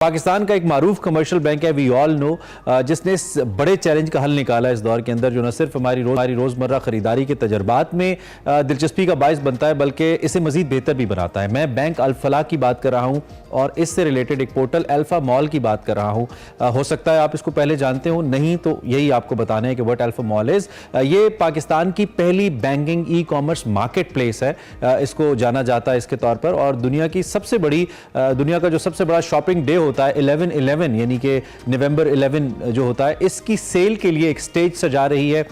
पाकिस्तान का एक मारूफ commercial bank है वी ऑल नो, जिसने इस बड़े चैलेंज का हल निकाला इस दौर के अंदर, जो न सिर्फ हमारी रोज़मर्रा ख़रीदारी के तजर्बात में दिलचस्पी का बायस बनता है बल्कि इसे मज़ीद बेहतर भी बनाता है। मैं बैंक अल-फलाह की बात कर रहा हूँ और इससे रिलेटेड एक पोर्टल अल्फ़ा मॉल की बात कर रहा हूँ। हो सकता है आप इसको पहले जानते हो, नहीं तो यही आपको बताना है कि व्हाट अल्फ़ा मॉल इज़। ये पाकिस्तान की पहली banking e commerce market place है, इसको जाना जाता है इसके तौर पर, और दुनिया का जो सबसे बड़ा शॉपिंग डे होता है 11/11 यानी कि नवंबर 11 जो होता है, इसकी सेल के लिए एक स्टेज सजा रही है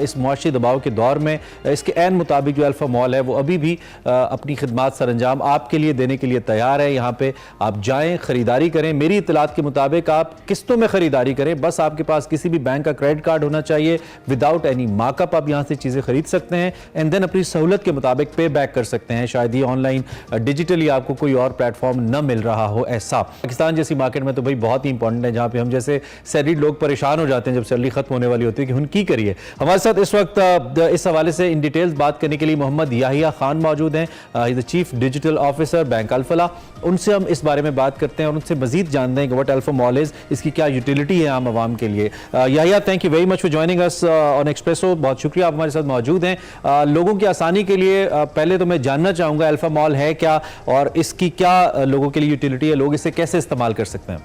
इस मुआशी दबाव के दौर में। इसके ऐन मुताबिक जो अल्फा मॉल है वो अभी भी अपनी खिदमात सरंजाम आपके लिए देने के लिए तैयार है। यहाँ पे आप जाएं, खरीदारी करें। मेरी इतलात के मुताबिक आप किस्तों में खरीदारी करें, बस आपके पास किसी भी बैंक का क्रेडिट कार्ड होना चाहिए। विदाउट एनी मार्कअप आप यहाँ से चीज़ें खरीद सकते हैं एंड देन अपनी सहूलत के मुताबिक पे बैक कर सकते हैं। शायद ये ऑनलाइन डिजिटली आपको कोई और प्लेटफॉर्म न मिल रहा हो ऐसा। पाकिस्तान जैसी मार्केट में तो भाई बहुत ही इंपॉर्टेंट है, जहाँ पे हम जैसे सैलरीड लोग परेशान हो जाते हैं जब सैलरी खत्म होने वाली होती है कि उनकी करिए। हमारे साथ इस वक्त इस हवाले से इन डिटेल्स बात करने के लिए मोहम्मद याहिया खान मौजूद हैं, the chief digital officer bank Alfalah. उनसे हम इस बारे में बात करते हैं और उनसे मजीद जानते हैं कि व्हाट अल्फा मॉल इज, इसकी क्या यूटिलिटी है आम आवाम के लिए। Yahya, thank you very much for joining us on Expresso. बहुत शुक्रिया, आप हमारे साथ मौजूद हैं। लोगों की आसानी के लिए पहले तो मैं जानना चाहूँगा अल्फा मॉल है क्या और इसकी क्या लोगों के लिए यूटिलिटी है, लोग इसे कैसे इस्तेमाल कर सकते हैं?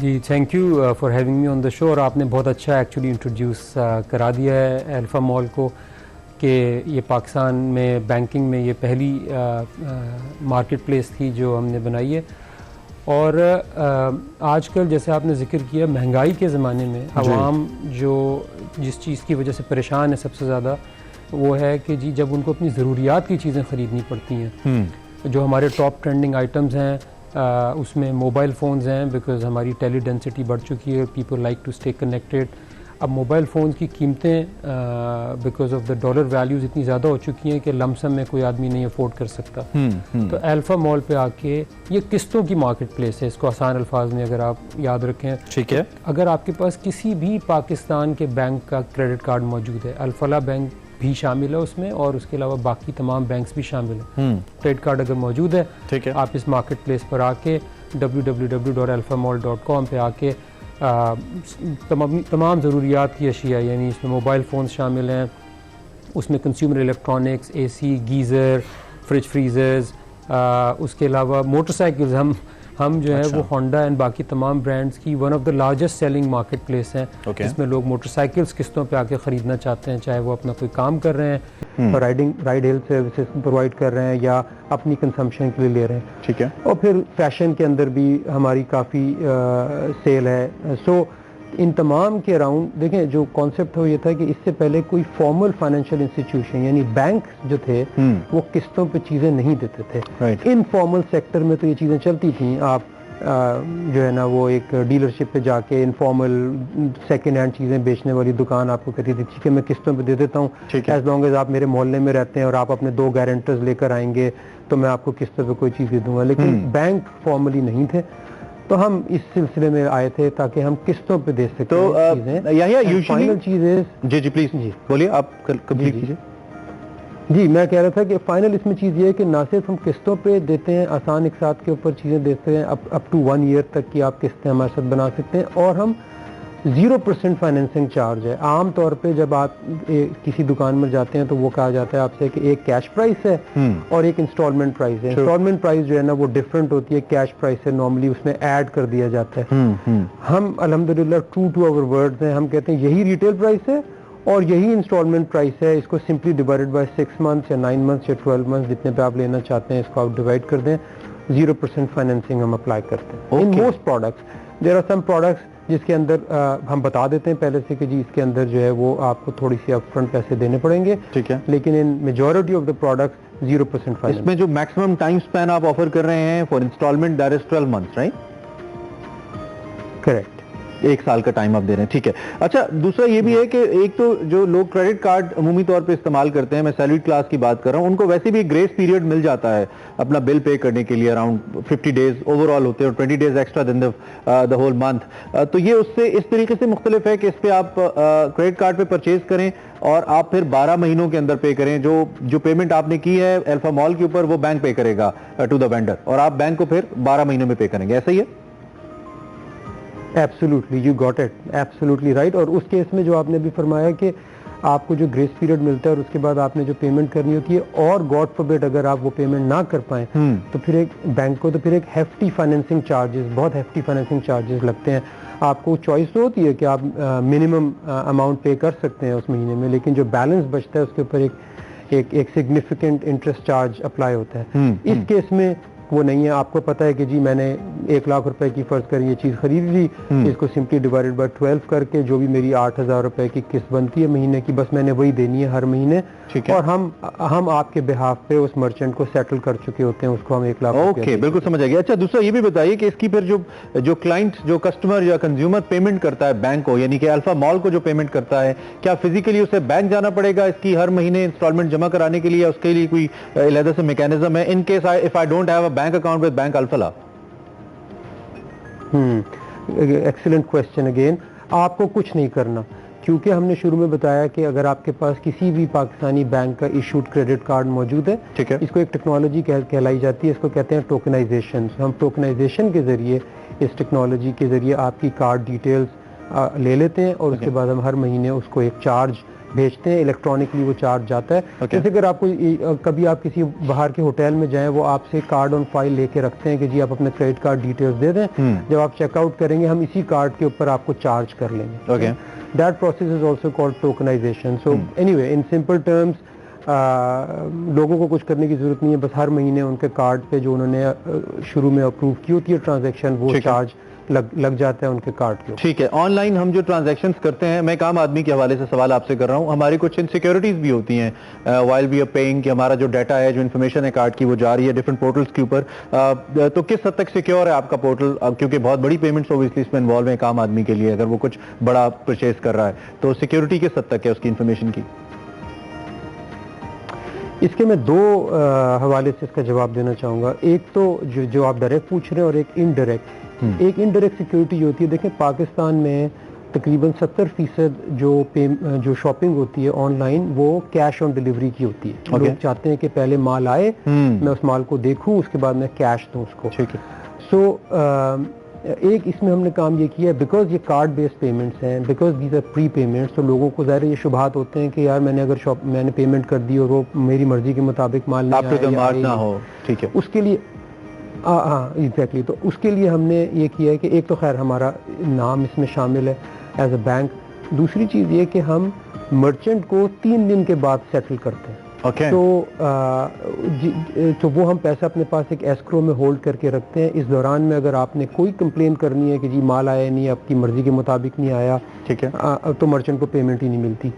जी, thank you for having me on the show. और आपने बहुत अच्छा एक्चुअली इंट्रोड्यूस करा दिया है अल्फ़ा मॉल को कि ये पाकिस्तान में बैंकिंग में ये पहली मार्केट प्लेस थी जो हमने बनाई है। और आजकल जैसे आपने ज़िक्र किया, महंगाई के ज़माने में आवाम जो जिस चीज़ की वजह से परेशान है सबसे ज़्यादा, वो है कि जी जब उनको अपनी ज़रूरियात की चीज़ें ख़रीदनी पड़ती हैं, जो हमारे टॉप ट्रेंडिंग आइटम्स हैं उसमें मोबाइल फ़ोन्स हैं, बिकॉज़ हमारी टेली डेंसिटी बढ़ चुकी है, people like to stay connected. अब मोबाइल फ़ोन्स की कीमतें because of the dollar values इतनी ज़्यादा हो चुकी हैं कि लमसम में कोई आदमी नहीं अफोर्ड कर सकता। तो अल्फ़ा मॉल पे आके ये किस्तों की मार्केट प्लेस है, इसको आसान अल्फाज में अगर आप याद रखें। ठीक है। अगर आपके पास किसी भी पाकिस्तान के बैंक का क्रेडिट कार्ड मौजूद है, अल-फलाह बैंक भी शामिल है उसमें और उसके अलावा बाकी तमाम बैंक्स भी शामिल हैं। क्रेडिट कार्ड अगर मौजूद है, ठीक है, आप इस मार्केट प्लेस पर आके www.alphamall.com पे आके तमाम ज़रूरियात की अशिया, यानी इसमें मोबाइल फ़ोन शामिल हैं, उसमें consumer electronics, AC, geyser, fridge, freezers, उसके अलावा मोटरसाइकिल्स हम जो है वो होंडा एंड बाकी तमाम ब्रांड्स की one of the largest selling market place है। इसमें लोग मोटरसाइकिल्स किस्तों पे आके ख़रीदना चाहते हैं, चाहे वो अपना कोई काम कर रहे हैं, राइड हेल सर्विसेज प्रोवाइड कर रहे हैं या अपनी कंजम्पशन के लिए ले रहे हैं। ठीक है। और फिर फैशन के अंदर भी हमारी काफ़ी सेल है। सो इन तमाम के अराउंड देखें, जो कॉन्सेप्ट हो ये था कि इससे पहले कोई फॉर्मल फाइनेंशियल इंस्टीट्यूशन यानी बैंक जो थे वो किस्तों पे चीज़ें नहीं देते थे। इनफॉर्मल सेक्टर में तो ये चीज़ें चलती थी। आप जो है ना वो एक डीलरशिप पे जाके इनफॉर्मल सेकेंड हैंड चीज़ें बेचने वाली दुकान आपको कहती थी ठीक है मैं किस्तों पे दे देता हूँ, एज लॉन्ग एज आप मेरे मोहल्ले में रहते हैं और आप अपने 2 गारंटर्स लेकर आएंगे तो मैं आपको किस्तों पे कोई चीज़ दे दूंगा। लेकिन बैंक फॉर्मली नहीं थे, तो हम इस सिलसिले में आए थे ताकि हम किस्तों पे दे सकें। तो फाइनल चीज़ जी प्लीज जी बोलिए, आप कंप्लीट कीजिए। जी, मैं कह रहा था कि फाइनल इसमें चीज़ ये है कि ना सिर्फ हम किस्तों पे देते हैं, आसान एक साथ के ऊपर चीज़ें देते हैं, अप टू 1 ईयर तक की आप किस्तें हमारे साथ बना सकते हैं, और हम 0% फाइनेंसिंग चार्ज है। आम तौर पे जब आप किसी दुकान में जाते हैं तो वो कहा जाता है आपसे कि एक कैश प्राइस है और एक इंस्टॉलमेंट प्राइस है। इंस्टॉलमेंट प्राइस जो है ना वो डिफरेंट होती है कैश प्राइस से, नॉर्मली उसमें ऐड कर दिया जाता है। हम अल्हम्दुलिल्लाह ट्रू टू आवर वर्ड्स हैं, हम कहते हैं यही रिटेल प्राइस है और यही इंस्टॉलमेंट प्राइस है। इसको सिंपली डिवाइडेड बाय 6 मंथ्स या 9 मंथ्स या 12 मंथ्स जितने पे आप लेना चाहते हैं इसको आप डिवाइड कर दें। 0% फाइनेंसिंग हम अप्लाई करते हैं in most products. There are some products जिसके अंदर हम बता देते हैं पहले से कि जी इसके अंदर जो है वो आपको थोड़ी सी अपफ्रंट पैसे देने पड़ेंगे, ठीक है, लेकिन in majority of the products 0% finance. इसमें जो मैक्सिमम टाइम स्पैन आप ऑफर कर रहे हैं for installment that is 12 months, right? Correct. 1 साल का टाइम आप दे रहे हैं, ठीक है। अच्छा, दूसरा ये भी है कि एक तो जो लोग क्रेडिट कार्ड अमूमी तौर पे इस्तेमाल करते हैं, मैं सैलरीड क्लास की बात कर रहा हूं, उनको वैसे भी एक ग्रेस पीरियड मिल जाता है अपना बिल पे करने के लिए, अराउंड 50 डेज ओवरऑल होते हैं और 20 days extra then the whole month. तो ये उससे इस तरीके से मुख्तलिफ है कि इस पे आप क्रेडिट कार्ड पे परचेज करें और आप फिर 12 महीनों के अंदर पे करें, जो पेमेंट आपने की है अल्फा मॉल के ऊपर वो बैंक पे करेगा टू द वेंडर, और आप बैंक को फिर 12 महीनों में पे करेंगे, ऐसा ही है? Absolutely, you got it, absolutely right. और उस केस में जो आपने भी फरमाया कि आपको जो ग्रेस पीरियड मिलता है और उसके बाद आपने जो पेमेंट करनी होती है, और गॉड फॉरबिड अगर आप वो पेमेंट ना कर पाएं तो फिर एक बैंक को तो फिर एक हेफ्टी फाइनेंसिंग चार्जेस, बहुत हेफ्टी फाइनेंसिंग चार्जेस लगते हैं। आपको चॉइस तो होती है कि आप मिनिमम अमाउंट पे कर सकते हैं उस महीने में, लेकिन जो बैलेंस बचता है उसके ऊपर एक सिग्निफिकेंट इंटरेस्ट चार्ज अप्लाई होता है। इस केस में वो नहीं है। आपको पता है कि जी मैंने 1 लाख रुपए की फर्ज कर ये चीज खरीद ली, इसको सिंपली डिवाइडेड बाय 12 करके जो भी मेरी 8,000 रुपए की किस्त बनती है महीने की, बस मैंने वही देनी है हर महीने, और हम आपके बिहाफ पे उस मर्चेंट को सेटल कर चुके होते हैं, उसको हम 1 लाख। ओके, बिल्कुल समझ आ गया। अच्छा, दूसरा ये भी बताइए कि इसकी फिर जो क्लाइंट, जो कस्टमर या कंज्यूमर पेमेंट करता है बैंक को, यानी कि अल्फा मॉल को जो पेमेंट करता है, क्या फिजिकली उसे बैंक जाना पड़ेगा इसकी हर महीने इंस्टॉलमेंट जमा कराने के लिए? उसके लिए कोई अलग से मैकेनिज्म है in case if I don't have a bank account with bank alpha? Excellent question again. आपको कुछ नहीं करना, क्योंकि हमने शुरू में बताया कि अगर आपके पास किसी भी पाकिस्तानी बैंक का इशूड क्रेडिट कार्ड मौजूद है, ठीक है, इसको एक टेक्नोलॉजी कहलाई जाती है, इसको कहते हैं टोकनाइजेशन। हम टोकनाइजेशन के जरिए, इस टेक्नोलॉजी के जरिए आपकी कार्ड डिटेल्स ले लेते हैं और उसके बाद हम हर महीने उसको एक चार्ज भेजते हैं, इलेक्ट्रॉनिकली वो चार्ज जाता है। जैसे अगर आपको कभी आप किसी बाहर के होटल में जाएं, वो आपसे कार्ड ऑन फाइल लेके रखते हैं कि जी आप अपने क्रेडिट कार्ड डिटेल्स दे दें, जब आप चेकआउट करेंगे हम इसी कार्ड के ऊपर आपको चार्ज कर लेंगे। That process is also called tokenization. So anyway, in simple terms, लोगों को कुछ करने की जरूरत नहीं है, बस हर महीने उनके कार्ड पे जो उन्होंने शुरू में अप्रूव की होती है ट्रांजैक्शन, वो चार्ज लग जाता है उनके कार्ड के। ठीक है। ऑनलाइन हम जो ट्रांजैक्शंस करते हैं, मैं एक आम आदमी के हवाले से सवाल आपसे कर रहा हूं, हमारी कुछ इनसिक्योरिटीज भी होती हैं व्हाइल वी आर पेइंग, कि हमारा जो डाटा है, जो इन्फॉर्मेशन है कार्ड की, वो जा रही है डिफरेंट पोर्टल्स के ऊपर। तो किस हद तक सिक्योर है आपका पोर्टल? क्योंकि बहुत बड़ी पेमेंट्स ऑब्वियसली इसमें इन्वॉल्व है एक आम आदमी के लिए, अगर वो कुछ बड़ा परचेज कर रहा है, तो सिक्योरिटी किस हद तक है उसकी इन्फॉर्मेशन की? इसके मैं दो हवाले से इसका जवाब देना चाहूँगा। एक तो जो आप डायरेक्ट पूछ रहे हैं, और एक इनडायरेक्ट। एक इनडायरेक्ट सिक्योरिटी होती है, देखें पाकिस्तान में तकरीबन 70% जो शॉपिंग होती है ऑनलाइन, वो कैश ऑन डिलीवरी की होती है। लोग चाहते हैं कि पहले माल आए, मैं उस माल को देखूं, उसके बाद मैं कैश दूं उसको। ठीक है। सो एक इसमें हमने काम ये किया है, बिकॉज ये कार्ड बेस्ड पेमेंट्स हैं, because these are prepayments, तो लोगों को ज़ाहिर ये शुभात होते हैं कि यार मैंने पेमेंट कर दी और वो मेरी मर्जी के मुताबिक माल नहीं आया ना हो। ठीक है। उसके लिए हाँ एग्जैक्टली, तो उसके लिए हमने ये किया है कि एक तो खैर हमारा नाम इसमें शामिल है एज अ बैंक। दूसरी चीज़ ये कि हम मर्चेंट को 3 दिन के बाद सेटल करते हैं। तो वो हम पैसा अपने पास एक एस्क्रो में होल्ड करके रखते हैं। इस दौरान में अगर आपने कोई कंप्लेन करनी है कि जी माल आया नहीं, आपकी मर्जी के मुताबिक नहीं आया, ठीक है, तो मर्चेंट को पेमेंट ही नहीं मिलती।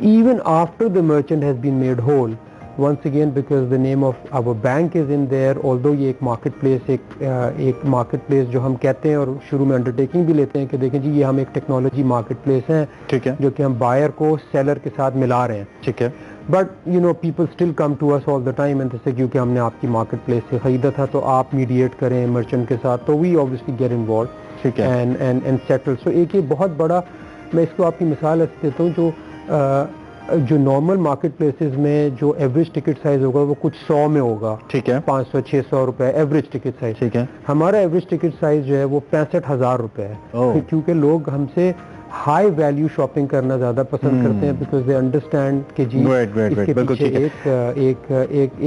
Even after the merchant has been made whole, once again because the name of our bank is in there, although ये एक मार्केट प्लेस एक मार्केट प्लेस जो हम कहते हैं और शुरू में अंडरटेकिंग भी लेते हैं कि देखें जी ये हम एक टेक्नोलॉजी मार्केट प्लेस हैं, ठीक है, जो कि हम बायर को सेलर के साथ मिला रहे हैं। ठीक है। But you know people still come to us all the time and say, क्योंकि हमने आपकी मार्केट प्लेस से खरीदा था तो आप मीडिएट करें मर्चेंट के साथ, तो वी ऑब्वियसली गेट इन्वॉल्व, ठीक है, एंड सेटल। सो एक ये बहुत बड़ा, मैं इसको आपकी मिसाल ऐसे देता हूँ, जो नॉर्मल मार्केट प्लेसेस में जो एवरेज टिकट साइज होगा वो कुछ 100 में होगा, ठीक है, 500-600 रुपए एवरेज टिकट साइज, ठीक है। हमारा एवरेज टिकट साइज जो है वो 65,000 रुपए है, क्योंकि लोग हमसे हाई वैल्यू शॉपिंग करना ज्यादा पसंद करते हैं, बिकॉज दे अंडरस्टैंड कि जी इसके पीछे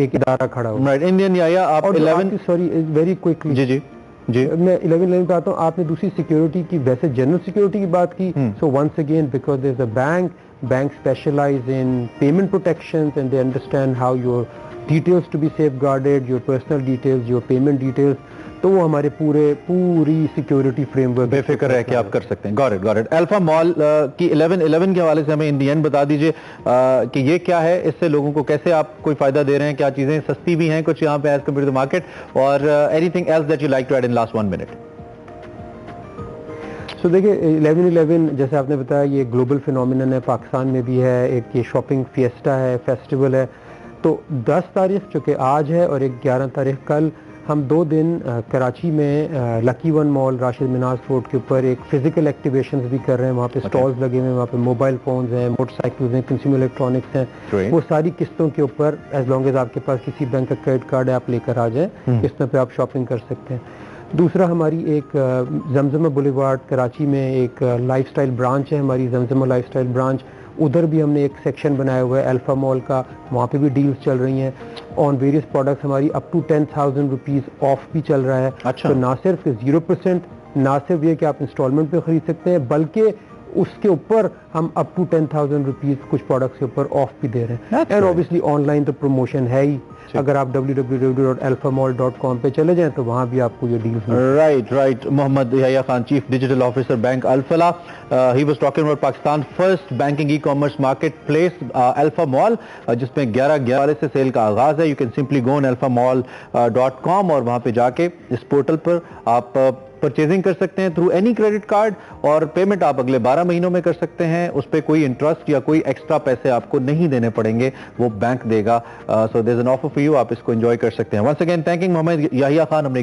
एक इदारा खड़ा हुआ है। इंडियन या आप 11, सॉरी वेरी क्विकली, जी जी जी, मैं 11 पे आता हूँ। आपने दूसरी सिक्योरिटी की, वैसे जनरल सिक्योरिटी की बात की, so once again because there is a banks specialize in payment protections and they understand how your details to be safeguarded, your personal details, your payment details, तो वो हमारे पूरी सिक्योरिटी फ्रेमवर्क बेफिक्र है कि आप कर सकते हैं। Got it. अल्फा मॉल की 11 के हवाले से हमें इन दी एंड बता दीजिए कि ये क्या है, इससे लोगों को कैसे आप कोई फायदा दे रहे हैं, क्या चीजें सस्ती भी हैं कुछ यहाँ पे एज कम्पेयर टू मार्केट, और anything else that you like to add in last 1 minute. So देखिए 11/11 जैसे आपने बताया ये ग्लोबल फिनोमिनन है, पाकिस्तान में भी है, एक ये शॉपिंग फिएस्टा है, फेस्टिवल है। तो 10 तारीख जो कि आज है और एक 11 तारीख कल, हम 2 दिन कराची में Lucky One Mall Rashid Minhas road के ऊपर एक फिजिकल एक्टिवेशंस भी कर रहे हैं। वहाँ पे स्टॉल्स लगे हुए हैं, वहाँ पे मोबाइल फोन्स हैं, मोटरसाइकिल्स हैं, कंज्यूमर इलेक्ट्रॉनिक्स हैं। वो सारी किस्तों के ऊपर एज लॉन्ग एज आपके पास किसी बैंक का क्रेडिट कार्ड है आप लेकर आ जाएं, किस्तों पे आप शॉपिंग कर सकते हैं। दूसरा हमारी एक जमजमा बुलेवार्ड कराची में एक लाइफस्टाइल ब्रांच है, हमारी जमजमा लाइफस्टाइल ब्रांच। उधर भी हमने एक सेक्शन बनाया हुआ है अल्फा मॉल का, वहाँ पे भी डील्स चल रही हैं ऑन वेरियस प्रोडक्ट्स। हमारी अप टू 10,000 रुपीज़ ऑफ भी चल रहा है। अच्छा। तो ना सिर्फ 0%, ना सिर्फ ये कि आप इंस्टॉलमेंट पे खरीद सकते हैं, बल्कि उसके ऊपर हम अप टू 10,000 रुपीज़ कुछ प्रोडक्ट्स के ऊपर ऑफ भी दे रहे हैं। एंड ऑब्वियसली ऑनलाइन तो प्रमोशन है ही, अगर आप www.alphamall.com पे चले जाएं तो वहाँ भी आपको ये deals right Mohammad Yahya Khan, chief digital officer bank Alfalah, he was talking about Pakistan first banking e commerce marketplace Alfa mall, जिसमें 11/11 से सेल का आगाज है। You can simply go on alphamall.com और वहाँ पे जाके इस पोर्टल पर आप परचेजिंग कर सकते हैं थ्रू एनी क्रेडिट कार्ड, और पेमेंट आप अगले 12 महीनों में कर सकते हैं। उस पर कोई इंटरेस्ट या कोई एक्स्ट्रा पैसे आपको नहीं देने पड़ेंगे, वो बैंक देगा। So there is an offer for you, आप इसको एंजॉय कर सकते हैं। Once again thanking Mohammad Yahya Khan. हमने